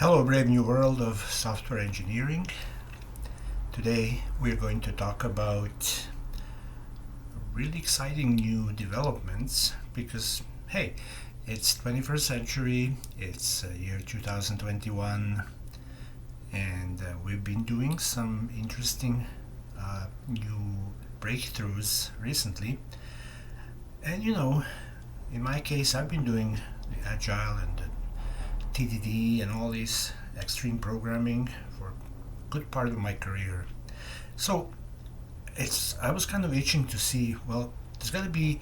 Hello, brave new world of software engineering. Today we're going to talk about really exciting new developments because, hey, it's 21st century, it's year 2021, and we've been doing some interesting new breakthroughs recently. And in my case, I've been doing the Agile and the TDD and all this extreme programming for a good part of my career. So I was kind of itching to see, well, there's got to be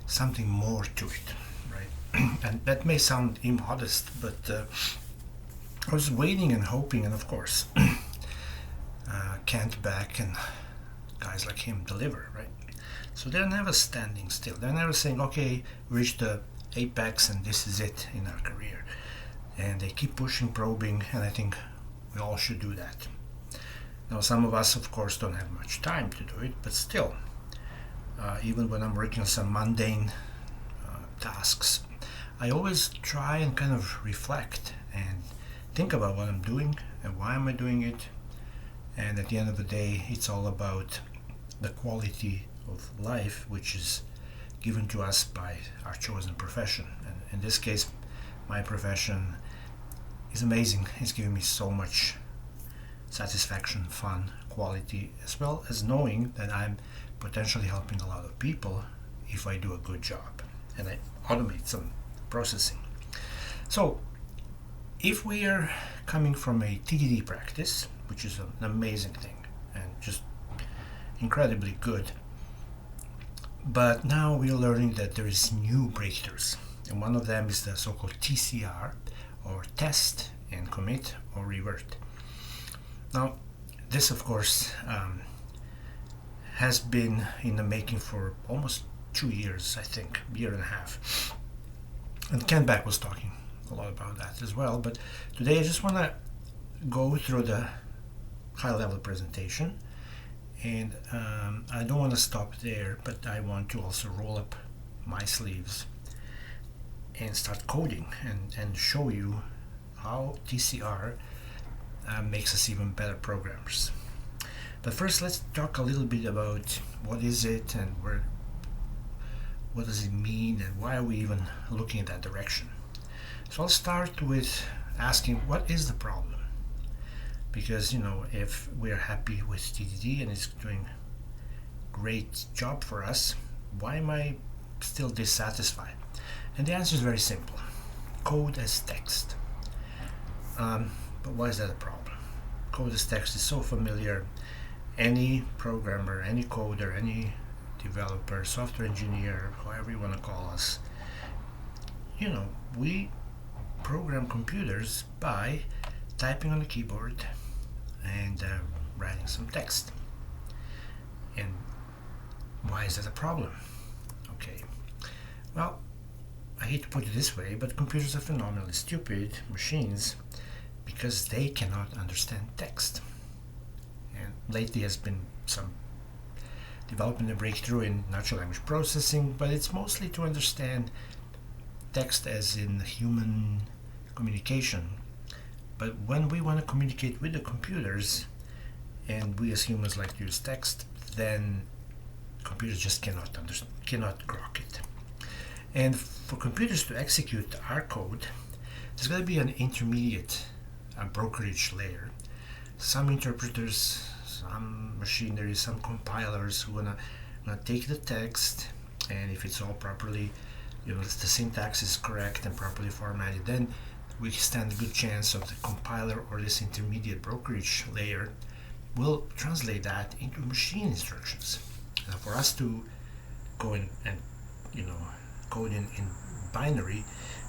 something more to it, right? And that may sound immodest, but I was waiting and hoping, and of course, Beck and guys like him deliver, right? So they're never standing still. They're never saying, okay, we reached the apex and this is it in our career. And they keep pushing, probing, and I think we all should do that. Now, some of us, of course, don't have much time to do it, but still, even when I'm working on some mundane tasks, I always try and kind of reflect and think about what I'm doing and why am I doing it. And at the end of the day, it's all about the quality of life, which is given to us by our chosen profession. And in this case, my profession is amazing. It's giving me so much satisfaction, fun, quality, as well as knowing that I'm potentially helping a lot of people if I do a good job and I automate some processing. So if we are coming from a TDD practice, which is an amazing thing and just incredibly good, but now we're learning that there is new breakthroughs, and one of them is the so-called TCR, or test and commit or revert. Now, this of course has been in the making for almost 2 years, I think, year and a half. And Beck was talking a lot about that as well. But today I just want to go through the high-level presentation, and I don't want to stop there, but I want to also roll up my sleeves and start coding and show you how TCR makes us even better programmers. But first, let's talk a little bit about what is it and what does it mean and why are we even looking in that direction. So I'll start with asking, what is the problem? Because if we're happy with TDD and it's doing great job for us, why am I still dissatisfied? And the answer is very simple: code as text. But why is that a problem? Code as text is so familiar. Any programmer, any coder, any developer, software engineer, however you want to call us, we program computers by typing on the keyboard and writing some text. And why is that a problem? Okay, well, I hate to put it this way, but computers are phenomenally stupid machines because they cannot understand text. And lately has been some development and breakthrough in natural language processing, but it's mostly to understand text as in human communication. But when we want to communicate with the computers, and we as humans like to use text, then computers just cannot grok it. And for computers to execute our code, there's got to be an intermediate brokerage layer. Some interpreters, some machinery, some compilers who wanna take the text, and if it's all properly, the syntax is correct and properly formatted, then we stand a good chance of the compiler or this intermediate brokerage layer will translate that into machine instructions. Now, for us to go in and code in binary,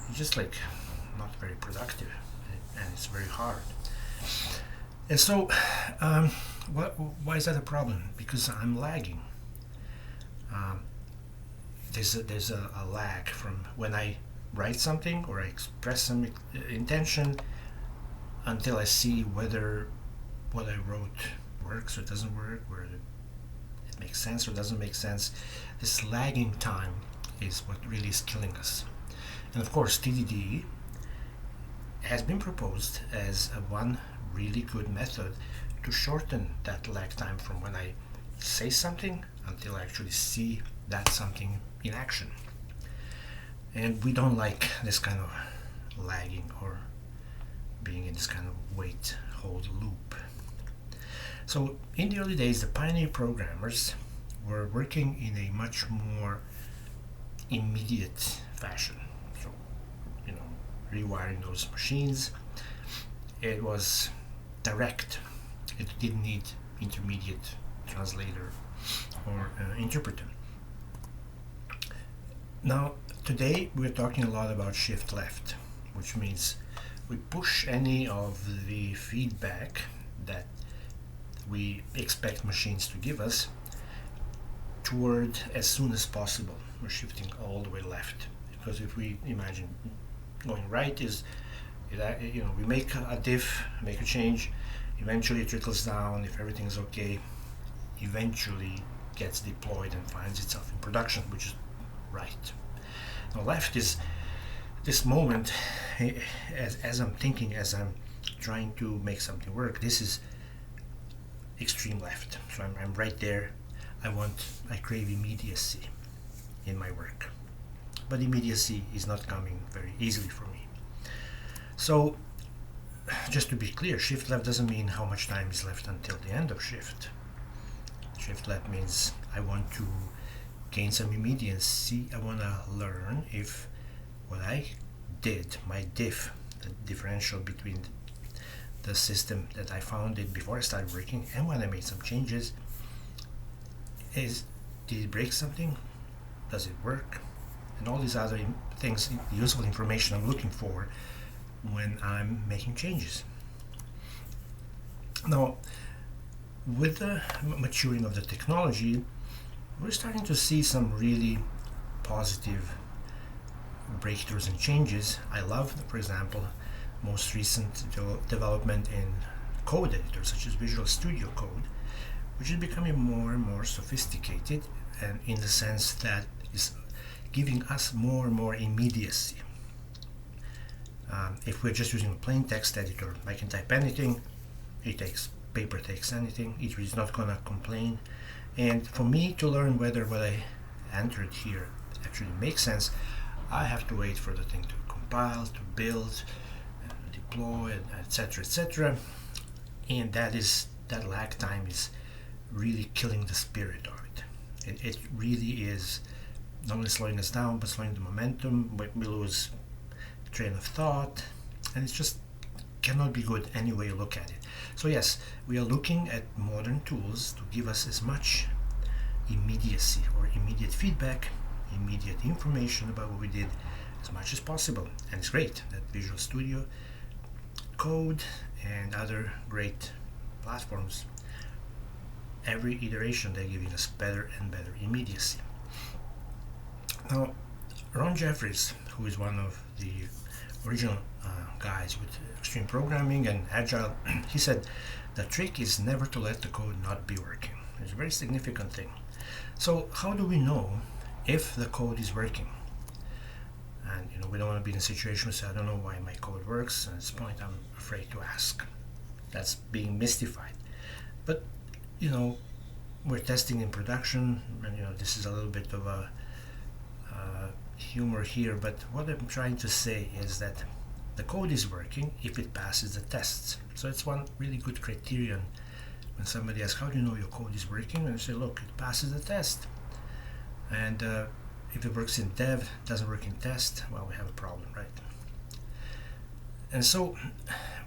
it's just not very productive, and it's very hard. And so why is that a problem? Because I'm lagging. There's a lag from when I write something or I express some intention until I see whether what I wrote works or doesn't work, whether it makes sense or doesn't make sense. This lagging time is what really is killing us. And of course, TDD has been proposed as one really good method to shorten that lag time from when I say something until I actually see that something in action. And we don't like this kind of lagging or being in this kind of wait hold loop. So in the early days, the pioneer programmers were working in a much more immediate fashion. So, rewiring those machines, it was direct. It didn't need intermediate translator or interpreter. Now, today we're talking a lot about shift left, which means we push any of the feedback that we expect machines to give us toward as soon as possible. We're shifting all the way left, because if we imagine going right is, we make a diff, make a change, eventually it trickles down. If everything is okay, eventually gets deployed and finds itself in production, which is right. Now left is this moment, as I'm thinking, as I'm trying to make something work, this is extreme left. So I'm right there. I crave immediacy in my work, but immediacy is not coming very easily for me. So just to be clear, shift left doesn't mean how much time is left until the end of shift. Shift left means I want to gain some immediacy. I want to learn if what I did, my diff, the differential between the system that I founded before I started working and when I made some changes, did it break something? Does it work? And all these other things, useful information I'm looking for when I'm making changes. Now, with the maturing of the technology, we're starting to see some really positive breakthroughs and changes. I love, for example, most recent development in code editors such as Visual Studio Code, which is becoming more and more sophisticated, and in the sense that is giving us more and more immediacy. If we're just using a plain text editor, I can type anything, paper takes anything, it is not going to complain. And for me to learn whether what I entered here actually makes sense, I have to wait for the thing to compile, to build, deploy, etc., etc. And that lag time is really killing the spirit of it. It really is not only slowing us down, but slowing the momentum. We lose train of thought, and it just cannot be good any way you look at it. So yes, we are looking at modern tools to give us as much immediacy or immediate feedback, immediate information about what we did as much as possible. And it's great that Visual Studio Code and other great platforms, every iteration they're giving us better and better immediacy. Now, Ron Jeffries, who is one of the original guys with extreme programming and agile, he said the trick is never to let the code not be working. It's a very significant thing. So how do we know if the code is working? And we don't want to be in a situation where say, I don't know why my code works, and at this point I'm afraid to ask. That's being mystified. But we're testing in production, and this is a little bit of a humor here, but what I'm trying to say is that the code is working if it passes the tests. So it's one really good criterion when somebody asks, how do you know your code is working? And I say, look, it passes the test. And if it works in dev, doesn't work in test, well, we have a problem, right? And so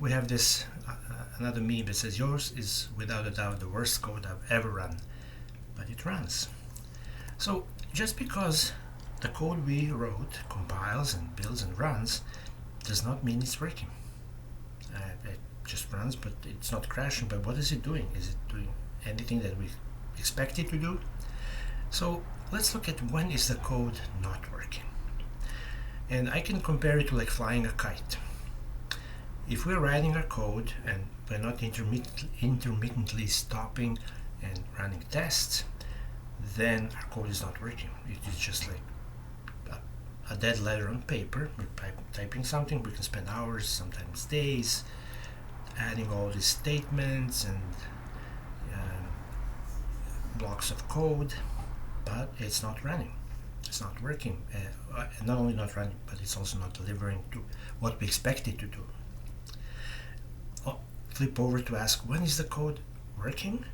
we have this another meme that says, yours is without a doubt the worst code I've ever run, but it runs. So just because the code we wrote compiles and builds and runs does not mean it's working. It just runs, but it's not crashing. But what is it doing? Is it doing anything that we expect it to do? So let's look at when is the code not working. And I can compare it to like flying a kite. If we're writing our code and we're not intermittently stopping and running tests, then our code is not working. It is just like a dead letter on paper. We're typing something, we can spend hours, sometimes days, adding all these statements and blocks of code, but it's not running. It's not working. Not only not running, but it's also not delivering to what we expect it to do. Flip over to ask, when is the code working?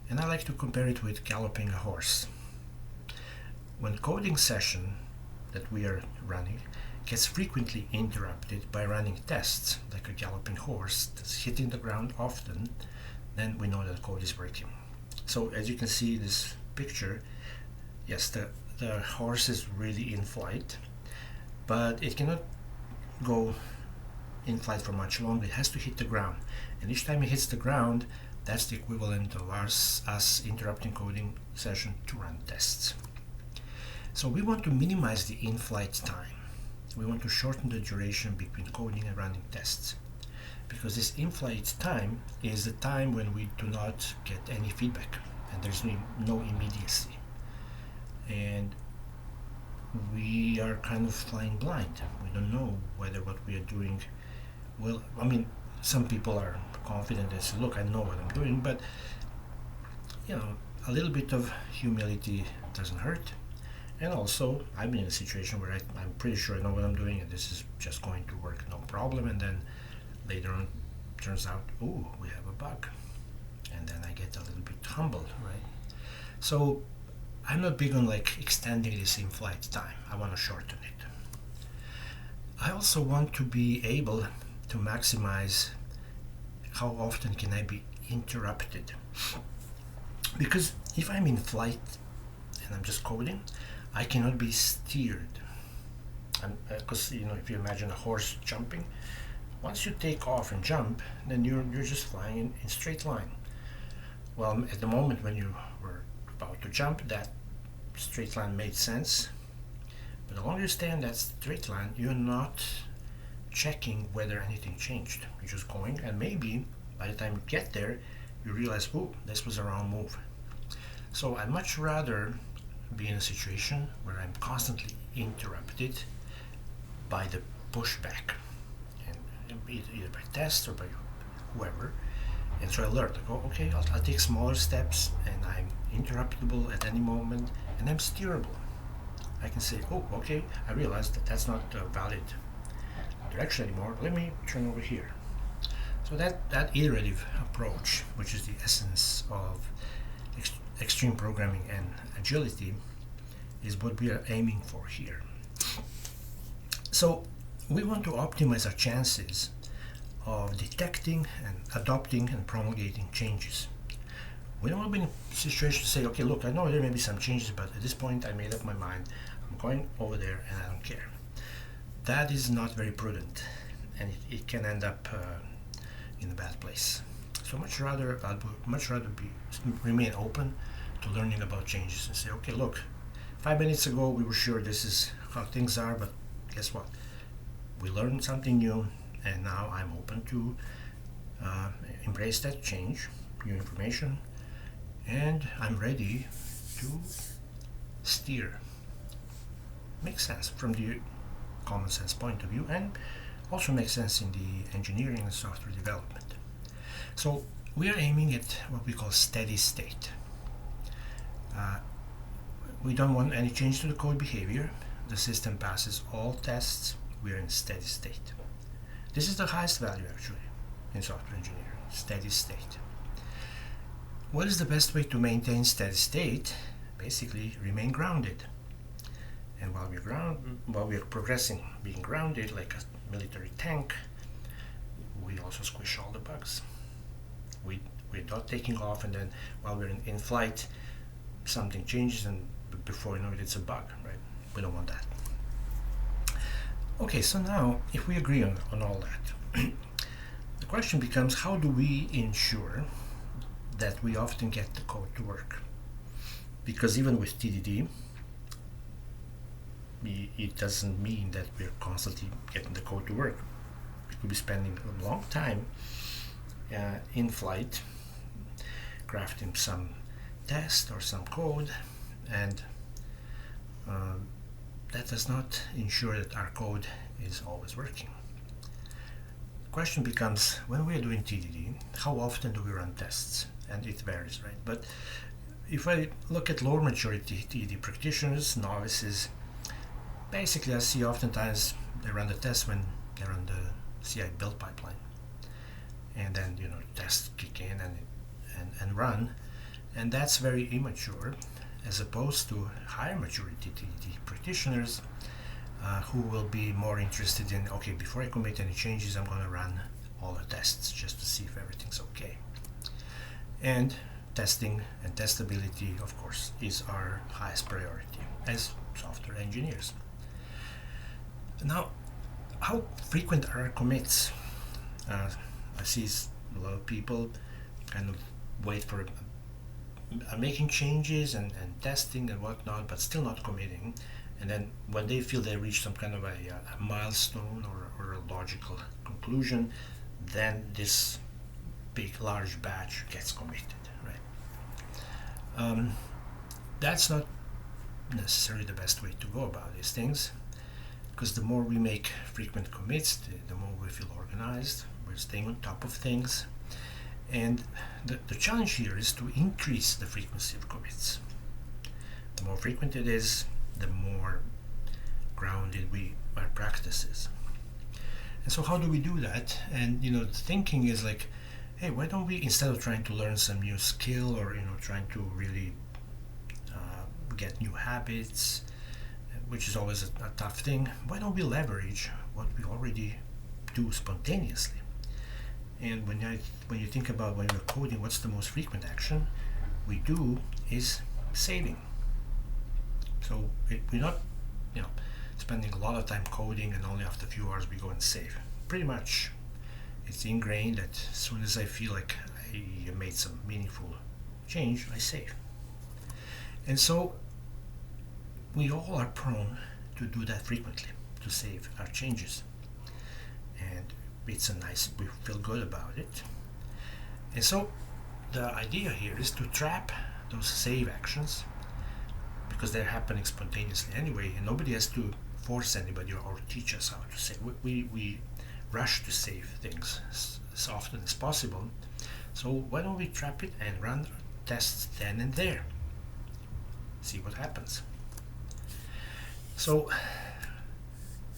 And I like to compare it with galloping a horse. When coding session that we are running gets frequently interrupted by running tests, like a galloping horse that's hitting the ground often, then we know that the code is working. So as you can see this picture, yes, the horse is really in flight, but it cannot go in flight for much longer. It has to hit the ground, and each time it hits the ground, that's the equivalent of us interrupting coding session to run tests. So we want to minimize the in-flight time. We want to shorten the duration between coding and running tests, because this in-flight time is the time when we do not get any feedback and there's no immediacy, and we are kind of flying blind. We don't know whether what we are doing will. I mean, some people are confident and say, look, I know what I'm doing, but a little bit of humility doesn't hurt. And also, I've been in a situation where I'm pretty sure I know what I'm doing and this is just going to work no problem, and then later on turns out, oh, we have a bug, and then I get a little bit humbled, right? So I'm not big on extending this in-flight time. I want to shorten it. I also want to be able to maximize how often can I be interrupted, because if I'm in flight and I'm just coding, I cannot be steered. Because if you imagine a horse jumping, once you take off and jump, then you're just flying in straight line. Well, at the moment when you were about to jump, that straight line made sense, but the longer you stay on that straight line, you're not checking whether anything changed. You're just going, and maybe by the time you get there, you realize, oh, this was a wrong move. So I'd much rather be in a situation where I'm constantly interrupted by the pushback, and either by test or by whoever. And so I learned, okay, I'll take smaller steps, and I'm interruptible at any moment, and I'm steerable. I can say, oh, okay, I realized that that's not a valid direction anymore. Let me turn over here. So that iterative approach, which is the essence of extreme programming and agility, is what we are aiming for here. So we want to optimize our chances of detecting and adopting and promulgating changes. We don't want to be in a situation to say, okay, look, I know there may be some changes, but at this point I made up my mind. I'm going over there and I don't care. That is not very prudent, and it can end up in a bad place. So I'd much rather remain open to learning about changes and say, okay, look, 5 minutes ago we were sure this is how things are, but guess what? We learned something new, and now I'm open to embrace that change, new information, and I'm ready to steer. Makes sense from the common sense point of view, and also makes sense in the engineering and software development. So we are aiming at what we call steady state. We don't want any change to the code behavior. The system passes all tests. We are in steady state. This is the highest value actually in software engineering, steady state. What is the best way to maintain steady state? Basically, remain grounded. And while we're progressing, being grounded like a military tank, we also squish all the bugs. We're not taking off, and then while we're in flight, something changes, and before you know it, it's a bug, right? We don't want that. Okay, so now if we agree on all that, the question becomes, how do we ensure that we often get the code to work? Because even with TDD, it doesn't mean that we're constantly getting the code to work. We could be spending a long time in flight crafting some test or some code, and that does not ensure that our code is always working. The question becomes, when we are doing TDD, how often do we run tests? And it varies, right? But if I look at lower maturity TDD practitioners, novices, basically I see oftentimes they run the tests when they run the CI build pipeline. And then, tests kick in and run. And that's very immature, as opposed to higher maturity TDD practitioners who will be more interested in, okay, before I commit any changes, I'm going to run all the tests just to see if everything's okay. And testing and testability, of course, is our highest priority as software engineers. Now, how frequent are our commits? I see a lot of people kind of wait for making changes and testing and whatnot, but still not committing. And then when they feel they reach some kind of a milestone or a logical conclusion, then this big, large batch gets committed, right? That's not necessarily the best way to go about these things, because the more we make frequent commits, the more we feel organized, we're staying on top of things. And the challenge here is to increase the frequency of commits. The more frequent it is, the more grounded our practice is. And so how do we do that? And the thinking is like, hey, why don't we, instead of trying to learn some new skill or trying to really get new habits, which is always a tough thing, why don't we leverage what we already do spontaneously? And when you think about when we're coding, what's the most frequent action we do is saving. So we're not, spending a lot of time coding and only after a few hours we go and save. Pretty much, it's ingrained that as soon as I feel like I made some meaningful change, I save. And so we all are prone to do that frequently, to save our changes. And it's we feel good about it. And so the idea here is to trap those save actions, because they're happening spontaneously anyway, and nobody has to force anybody or teach us how to save. We rush to save things as often as possible. So why don't we trap it and run tests then and there? See what happens. So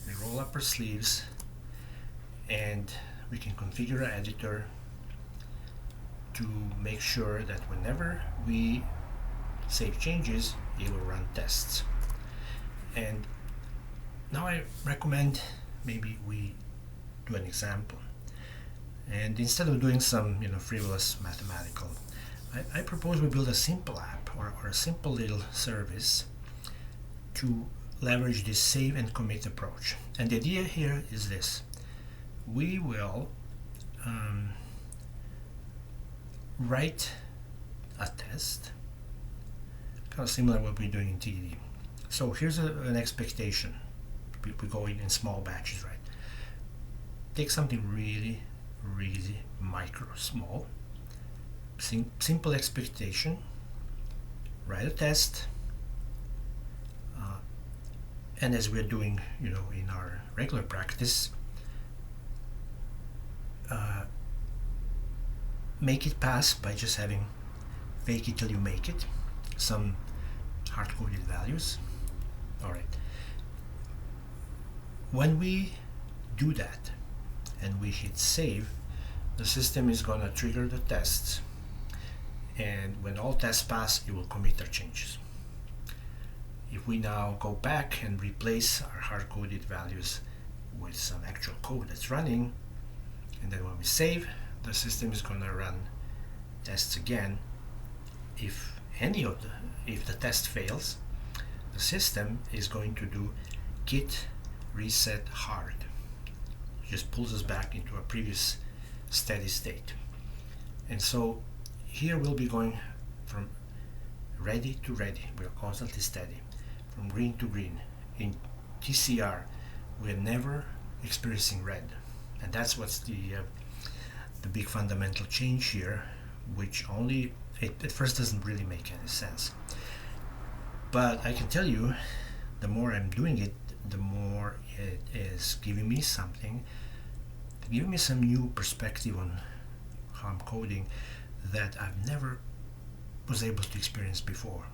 we roll up our sleeves and we can configure our editor to make sure that whenever we save changes, it will run tests. And now I recommend maybe we do an example. And instead of doing some frivolous mathematical, I propose we build a simple app or a simple little service to leverage this save and commit approach. And the idea here is this: we will write a test, kind of similar to what we're doing in TDD. So here's an expectation. We go in small batches, right? Take something really, really micro, small, simple expectation, write a test, and as we're doing, in our regular practice, make it pass by just having fake it till you make it, some hard-coded values. All right. When we do that and we hit save, the system is going to trigger the tests, and when all tests pass, it will commit our changes. If we now go back and replace our hard-coded values with some actual code that's running, and then when we save, the system is going to run tests again. If the test fails, the system is going to do git reset hard. It just pulls us back into a previous steady state. And so here we'll be going from ready to ready. We're constantly steady, from green to green. In TCR, we're never experiencing red, and that's what's the big fundamental change here, which at first doesn't really make any sense. But I can tell you the more I'm doing it, the more it is giving me something, giving me some new perspective on how I'm coding that I've never was able to experience before.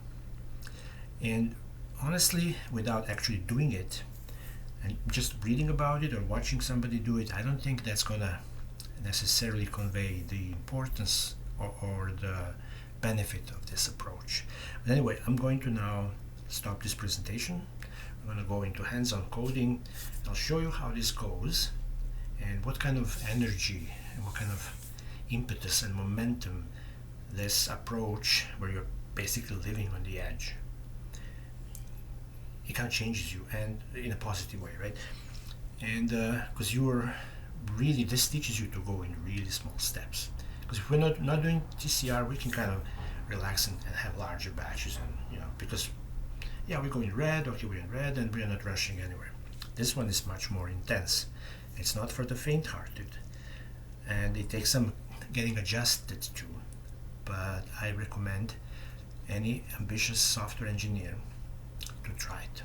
And honestly, without actually doing it and just reading about it or watching somebody do it, I don't think that's gonna necessarily convey the importance or the benefit of this approach. But anyway, I'm going to now stop this presentation. I'm going to go into hands-on coding. I'll show you how this goes and what kind of energy and what kind of impetus and momentum this approach, where you're basically living on the edge, it kind of changes you, and in a positive way, right? And because you're really, this teaches you to go in really small steps. Because if we're not doing TCR, we can kind of relax and have larger batches, and because yeah, we go in red, okay, we're in red, and we're not rushing anywhere. This one is much more intense. It's not for the faint-hearted, and it takes some getting adjusted to, but I recommend any ambitious software engineer to try it.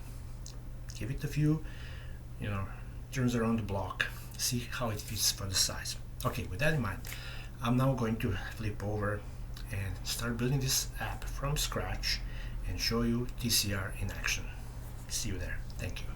Give it a few, turns around the block, see how it fits for the size. Okay, with that in mind, I'm now going to flip over and start building this app from scratch and show you TCR in action. See you there. Thank you.